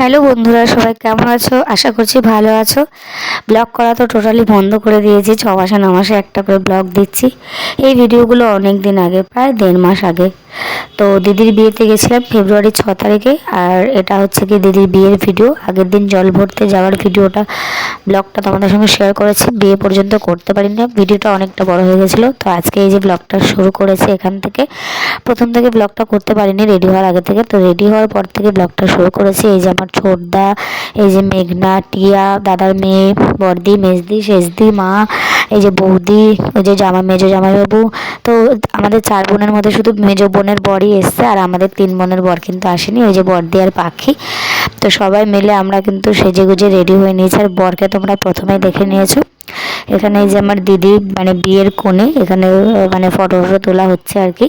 Hello বন্ধুরা, সবাই কেমন আছো? আশা করছি ভালো আছো। ব্লগ করা তো টোটালি বন্ধ করে দিয়েছি। 6 মাসে 9 মাসে একটা করে ব্লগ দিচ্ছি। এই ভিডিওগুলো অনেক দিন আগে, প্রায় 1.5 মাস আগে। তো দিদির বিয়েতে গেছিলাম ফেব্রুয়ারি 6 তারিখে। আর এটা হচ্ছে কি দিদির বিয়ের ভিডিও। আগের দিন জল ভরতে যাওয়ার ভিডিওটা, ব্লগটা তোমাদের সঙ্গে শেয়ার করেছি। বিয়ে পর্যন্ত করতে পারি না, ভিডিওটা অনেকটা বড় হয়ে গেছিলো। তো আজকে এই যে ব্লগটা শুরু করেছি এখান থেকে। প্রথম থেকে ব্লগটা করতে পারিনি, রেডি হওয়ার আগে থেকে। তো রেডি হওয়ার পর থেকে ব্লগটা শুরু করেছি। এই যে আমার ছোটদা, এই যে মেঘনা, টিয়া, দাদার মেয়ে, বর্দি, মেজদি, শেষদি, মা, এই যে বৌদি, ওই যে মেজো জামাইবাবু। তো আমাদের 4 বোনের মধ্যে শুধু মেজো বোনের বরই এসছে, আর আমাদের 3 বোনের বর কিন্তু আসেনি। ওই যে বর্দি আর পাখি। তো সবাই মিলে আমরা কিন্তু সেজে গুজে রেডি হয়ে নিয়েছি। আর বরকে তোমরা প্রথমেই দেখে নিয়েছো। এখানে এই যে আমার দিদি, মানে বিয়ের কোণে, এখানে মানে ফটো তোলা হচ্ছে আর কি।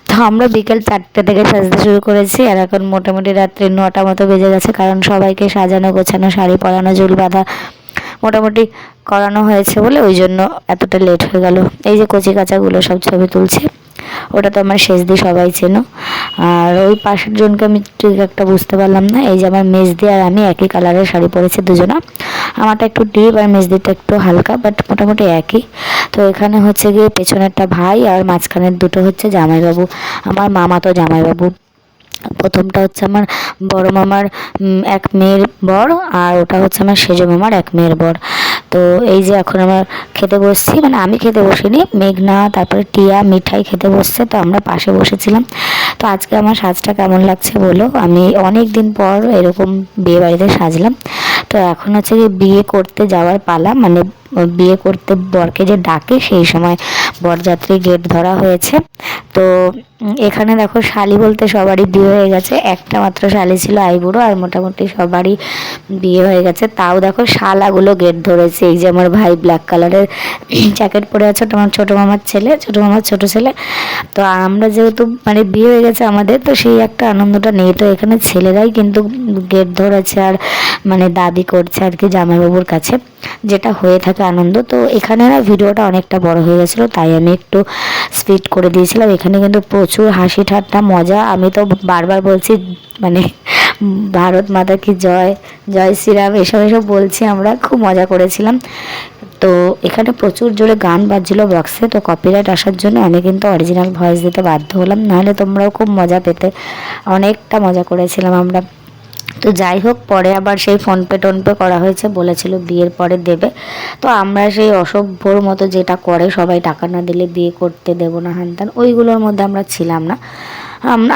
তো আমরা বিকেল 4টে থেকে সাজতে শুরু করেছি, আর এখন মোটামুটি রাত্রি 9টা মতো বেজে গেছে। কারণ সবাইকে সাজানো গোছানো, শাড়ি পরানো, চুল বাঁধা মোটামুটি করানো হয়েছে বলে ওই জন্য এতটা লেট হয়ে গেল। এই যে কচি কাচাগুলো সব ছবি তুলছে। ওটা তো আমার শেষদি, সবাই চেনো। আর ওই পাশের জনকে আমি ঠিক একটা বুঝতে পারলাম না। এই যে আমার মেজদি আর আমি একই কালারের শাড়ি পরেছি দুজনা। আমারটা একটু ডিপ আর মেজদিটা একটু হালকা, বাট মোটামুটি একই। তো এখানে হচ্ছে গিয়ে পেছনেরটা ভাই, আর মাঝখানের দুটো হচ্ছে জামাইবাবু, আমার মামা তো জামাইবাবু। প্রথমটা হচ্ছে আমার বড় মামার এক মেয়ের বর, আর ওটা হচ্ছে আমার সেজো মামার এক মেয়ের বর। তো এই যে এখন আমার খেতে বসছি, মানে আমি খেতে বসিনি, মেঘনা তারপরে টিয়া মিঠাই খেতে বসছে, তো আমরা পাশে বসেছিলাম। তো আজকে আমার সাজটা কেমন লাগছে বলো? আমি অনেক দিন পর এরকম বিয়ে বাড়িতে সাজলাম। তো এখন হচ্ছে কি বিয়ে করতে যাওয়ার পালা, মানে বিয়ে করতে বরকে যে ডাকে সেই সময় বরযাত্রী গেট ধরা হয়েছে। তো এখানে দেখো শালি বলতে সবারই বিয়ে হয়ে গেছে, একটা মাত্র শালি ছিল আইবুড়ো, আর মোটামুটি সবারই বিয়ে হয়ে গেছে। তাও দেখো শালাগুলো গেট ধরেছে। এই যে আমার ভাই ব্ল্যাক কালারের জ্যাকেট পরে আছে, তোমার ছোটো মামার ছেলে, ছোটো মামার ছোটো ছেলে। তো আমরা যেহেতু মানে বিয়ে হয়ে গেছে আমাদের, তো সেই একটা আনন্দটা নেই। তো এখানে ছেলেরাই কিন্তু গেট ধরেছে আর মানে দাবি করছে আর কি জামাইবাবুর কাছে, যেটা হয়ে থাকে আনন্দ। তো এখানে না ভিডিওটা অনেকটা বড় হয়ে গেছিলো, তাই আমি একটু স্পিড করে দিয়েছিলাম। এখানে কিন্তু প্রচুর হাসি ঠাট্টা মজা। আমি তো বারবার বলছি, মানে ভারত মাতা কি জয়, জয় শ্রীরাম, এসব এসব বলছি। আমরা খুব মজা করেছিলাম। তো এখানে প্রচুর জোরে গান বাজছিল বক্সে, তো কপিরাইট আসার জন্য আমি কিন্তু অরিজিনাল ভয়েস দিতে বাধ্য হলাম, নাহলে তোমরাও খুব মজা পেতে। অনেকটা মজা করেছিলাম আমরা। তো যাই হোক, পরে আবার সেই ফোনপে টোনপে করা হয়েছে, বলেছিল বিয়ের পরে দেবে। তো আমরা সেই অসভ্যর মতো যেটা করে, সবাই টাকা না দিলে বিয়ে করতে দেবো না হ্যান ত্যান, ওইগুলোর মধ্যে আমরা ছিলাম না।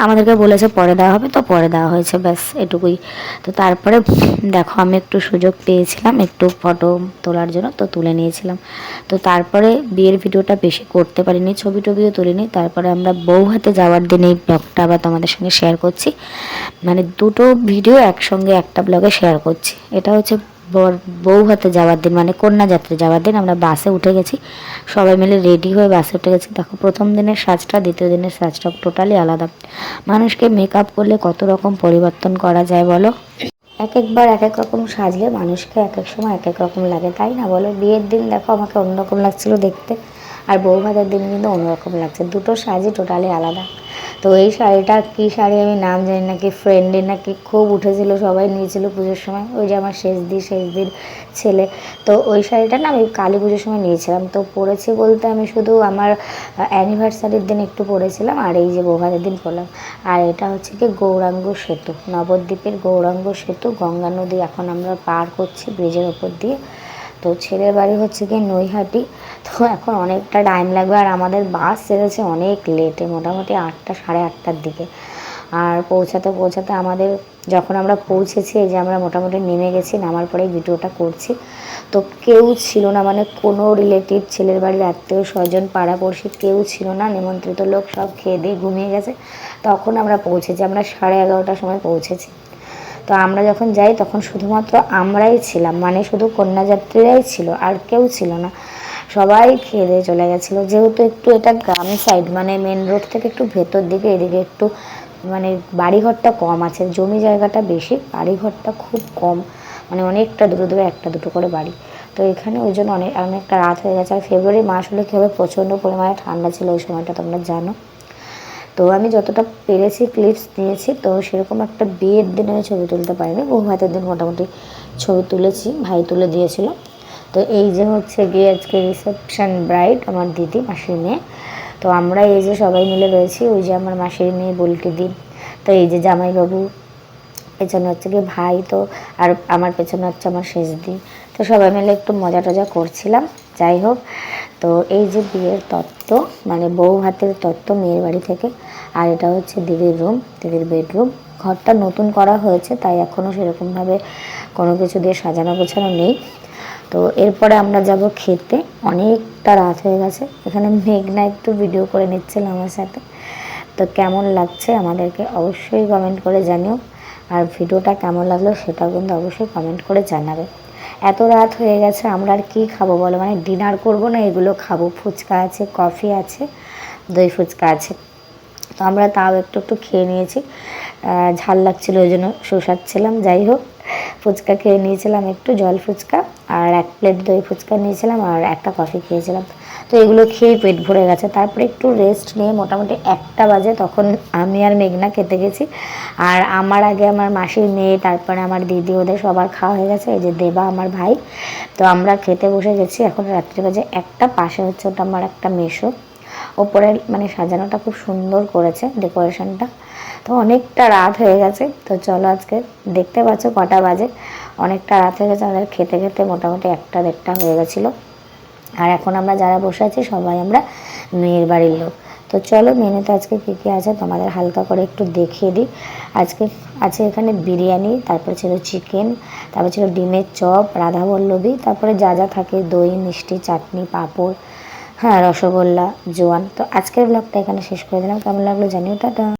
আমাদেরকে বলেছে পরে দেওয়া হবে, তো পরে দেওয়া হয়েছে, ব্যাস এটুকুই। তো তারপরে দেখো আমি একটু সুযোগ পেয়েছিলাম একটু ফটো তোলার জন্য, তো তুলে নিয়েছিলাম। তো তারপরে বিয়ের ভিডিওটা বেশি করতে পারিনি, ছবি টবিও তুলিনি। তারপরে আমরা বউ হাতে যাওয়ার দিন এই ব্লগটা আবার তোমাদের সঙ্গে শেয়ার করছি, মানে দুটো ভিডিও একসঙ্গে একটা ব্লগে শেয়ার করছি। এটা হচ্ছে বউ হাতে যাওয়ার দিন, মানে কন্যা যাত্রা যাওয়ার দিন আমরা বাসে উঠে গেছি, সবাই মিলে রেডি হয়ে বাসে উঠে গেছি। দেখো প্রথম দিনের সাজটা দ্বিতীয় দিনের সাজটা টোটালি আলাদা। মানুষকে মেকআপ করলে কত রকম পরিবর্তন করা যায় বলো? এক একবার এক এক রকম সাজলে মানুষকে এক এক সময় এক এক রকম লাগে, তাই না বলো? বিয়ের দিন দেখো আমাকে অন্যরকম লাগছিল দেখতে, আর বউ ভাতের দিন কিন্তু অন্যরকম লাগছে। দুটো সাজই টোটালি আলাদা। তো এই শাড়িটা কী শাড়ি আমি নাম জানি না, কি ফ্রেন্ডের নাকি খুব উঠেছিল, সবাই নিয়েছিল পুজোর সময়। ওই যে আমার শেষদির ছেলে। তো ওই শাড়িটা না আমি কালী পুজোর সময় নিয়েছিলাম। তো পরেছি বলতে আমি শুধু আমার অ্যানিভার্সারির দিন একটু পরেছিলাম, আর এই যে বউ ভাতের দিন পরলাম। আর এটা হচ্ছে কি গৌরাঙ্গ সেতু, নবদ্বীপের গৌরাঙ্গ সেতু, গঙ্গা নদী এখন আমরা পার করছি ব্রিজের ওপর দিয়ে। তো ছেলের বাড়ি হচ্ছে কি নৈহাটি। তো এখন অনেকটা টাইম লাগবে, আর আমাদের বাস ছেড়েছে অনেক লেটে, মোটামুটি 8টা সাড়ে 8টার দিকে। আর পৌঁছাতে আমাদের, যখন আমরা পৌঁছেছি, এই যে আমরা মোটামুটি নেমে গেছি, নামার পরেই ভিডিওটা করছি। তো কেউ ছিল না, মানে কোনো রিলেটিভ, ছেলের বাড়ির আত্মীয় স্বজন পাড়াপড়শি কেউ ছিল না, নিমন্ত্রিত লোক সব খেয়ে দিয়ে ঘুমিয়ে গেছে। তখন আমরা পৌঁছেছি, আমরা 11:30টার সময় পৌঁছেছি। তো আমরা যখন যাই তখন শুধুমাত্র আমরাই ছিলাম, মানে শুধু কন্যাযাত্রীরাই ছিল, আর কেউ ছিল না। সবাই খেয়ে দিয়ে চলে গেছিলো। যেহেতু একটু এটা গ্রাম সাইড, মানে মেন রোড থেকে একটু ভেতর দিকে, এদিকে একটু মানে বাড়িঘরটা কম আছে, জমি জায়গাটা বেশি, বাড়িঘরটা খুব কম, মানে অনেকটা দূরে দূরে একটা দুটো করে বাড়ি। তো এখানে ওই জন্য অনেকটা রাত হয়ে গেছে। আর ফেব্রুয়ারি মাস হলে কী হবে, প্রচণ্ড পরিমাণে ঠান্ডা ছিল ওই সময়টা, তোমরা জানো। তো তো আমি যতটা পেরেছি ক্লিপস নিয়েছি, তো সেরকম একটা বিয়ের দিনে আমি ছবি তুলতে পারিনি, বউ ভাতের দিন মোটামুটি ছবি তুলেছি, ভাই তুলে দিয়েছিল। তো এই যে হচ্ছে গিয়ে আজকে রিসেপশন ব্রাইড আমার দিদি, মাসির মেয়ে। তো আমরা এই যে সবাই মিলে রয়েছি, ওই যে আমার মাসির মেয়ে বলকে দিন, তো এই যে জামাইবাবু, পেছনে হচ্ছে গিয়ে ভাই, তো আর আমার পেছনে হচ্ছে আমার শেষ দিন। তো সবাই মিলে একটু মজা টজা করছিলাম। যাই হোক, তো এই যে বিয়ের তত্ত্ব, মানে বউ ভাতের তত্ত্ব মেয়ের বাড়ি থেকে। আর এটা হচ্ছে দিদির রুম, দিদির বেডরুম। ঘরটা নতুন করা হয়েছে, তাই এখনও সেরকমভাবে কোনো কিছু দিয়ে সাজানো গোছানো নেই। তো এরপরে আমরা যাব খেতে, অনেকটা রাত হয়ে গেছে। এখানে মেঘনা একটু ভিডিও করে নিচ্ছিল আমার সাথে। তো কেমন লাগছে আমাদেরকে অবশ্যই কমেন্ট করে জানিও, আর ভিডিওটা কেমন লাগলো সেটাও কিন্তু অবশ্যই কমেন্ট করে জানাবে। এত রাত হয়ে গেছে, আমরা আর কী খাবো বলো, মানে ডিনার করব না এগুলো খাবো? ফুচকা আছে, কফি আছে, দই ফুচকা আছে। তো আমরা তাও একটু একটু খেয়ে নিয়েছি, ঝাল লাগছিল ওই জন্য শোষাচ্ছিলাম। যাই হোক, ফুচকা খেয়ে নিয়েছিলাম একটু, জল ফুচকা, আর 1 প্লেট দই ফুচকা নিয়েছিলাম, আর একটা কফি খেয়েছিলাম। তো এগুলো খেয়ে পেট ভরে গেছে। তারপরে একটু রেস্ট নিয়ে মোটামুটি 1টা বাজে, তখন আমি আর মেঘনা খেতে গেছি। আর আমার আগে আমার মাসির মেয়ে, তারপরে আমার দিদি, ওদের সবার খাওয়া হয়ে গেছে। এই যে দেবা আমার ভাই। তো আমরা খেতে বসে গেছি। এখন রাত্রি বাজে 1টা, পাশে হচ্ছে ওটা আমার একটা মেসো। ওপরে মানে সাজানোটা খুব সুন্দর করেছে, ডেকোরেশনটা। তো অনেকটা রাত হয়ে গেছে। তো চলো, আজকে দেখতে পাচ্ছ কটা বাজে, অনেকটা রাত হয়ে গেছে। আমাদের খেতে খেতে মোটামুটি 1টা 1:30 হয়ে গেছিলো। আর এখন আমরা যারা বসে আছি সবাই আমরা মেয়ের বাড়ির লোক। তো চলো, মেনুতে আজকে কী কী আছে তোমাদের হালকা করে একটু দেখিয়ে দিই। আজকে আছে এখানে বিরিয়ানি, তারপরে ছিল চিকেন, তারপর ছিল ডিমের চপ, রাধাবল্লভী, তারপরে যা যা থাকে দই, মিষ্টি, চাটনি, পাঁপড়, হ্যাঁ রসগোল্লা, জোয়ান। তো আজকের ব্লগটা এখানে শেষ করে দিলাম। কেমন লাগলো জানিও, টাটা।